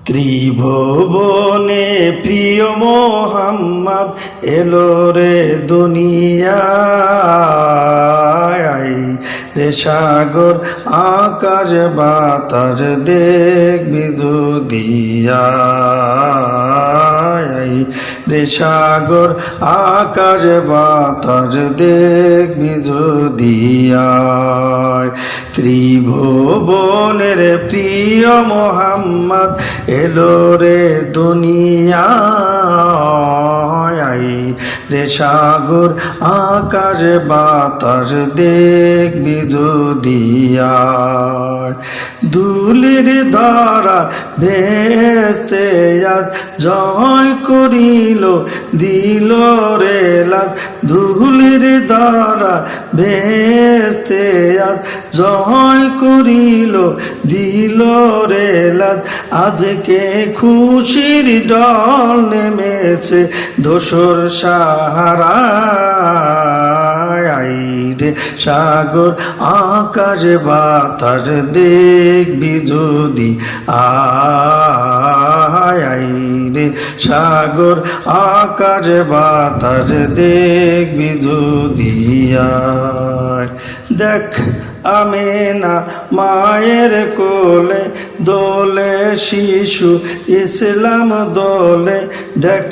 ত্রিভুবনে প্রিয় মোহাম্মদ এলো রে দুনিয়ায় রে সাগর আকাশ বাতাস দেখবি দুদিয়ায় রে সাগর আকাশ বাতাস দেখবি দুদিয়ায় ত্রিভুবনের প্রিয় মোহাম্মদ এলো রে দুনিয়ায় রে সাগর আকাশ বাতাস দেখবি দুদিয়ায় ধুলির ধরা ভেস্তে আজ জয় করিল দিল রে লাজ ধুলির ধরা ভেস্তে আজ জয় করিল দিল রে লাজ আজকে খুশির ঢল নেমেছে ধূসর সাহারায় রে সাগর আকাশ বাতাস দেখবি যদি আয় রে সাগর আকাশ বাতাস দেখবি যদি আয় দেখ আমেনা মায়ের কোলে দোলে শিশু ইসলাম দোলে দেখ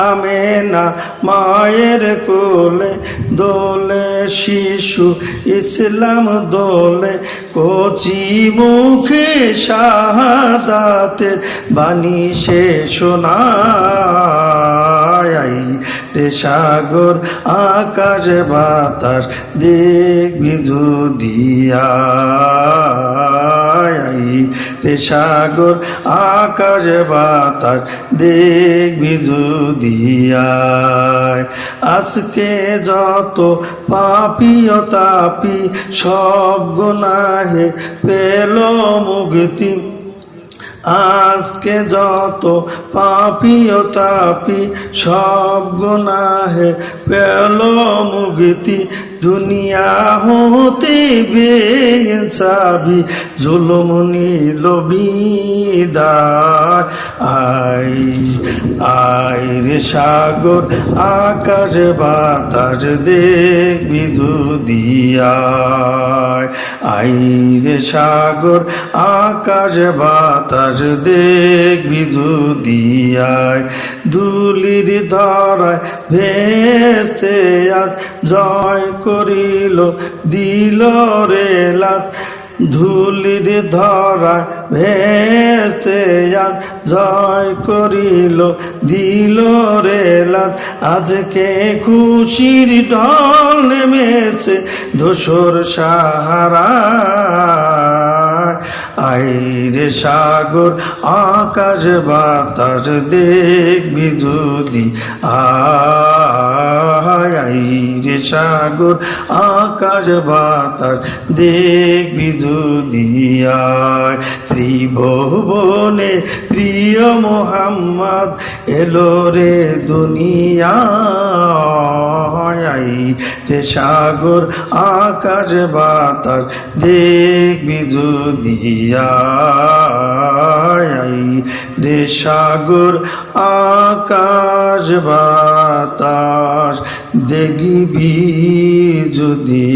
আমেনা মায়ের কোলে দোলে শিশু ইসলাম দোলে কচি মুখে শাহাদাতের বাণী সে শোনায় রে সাগর আকাশ বাতাস দেখবি যদি রে সাগর আকাশ বাতাস দেখবি যদি আজকে যত পাপী ও তাপী সব গুনাহে পেল মুক্তি আজকে যত পাপী ও তাপী সব গুনাহে পেল মুক্তি দুনিয়া হতে বেইনসাফি জুলুম নিল বিদায় আয় রে সাগর আকাশ বাতাস দেখবি যদি আয় রে সাগর আকাশ বাতাস দেখবি যদি ধুলির ধরায় ভেস্তে আজ জয় করিল দিল রে লাজ ধুলির ধরা ভেস্তে আজ জয় করিল দিল রে লাজ আজকে খুশির ঢল নেমেছে ধূসর সাহারায় আয় রে সাগর আকাশ বাতাস দেখবি যদি আয় রে সাগর আকাশ বাতাস দেখবি যদি আয় ত্রিভুবনে প্রিয় মোহাম্মদ এলো রে দুনিয়ায় রে সাগর আকাশ বাতাস দেখবি যদি রে সাগর আকাশ বাতাস দেখবি যদি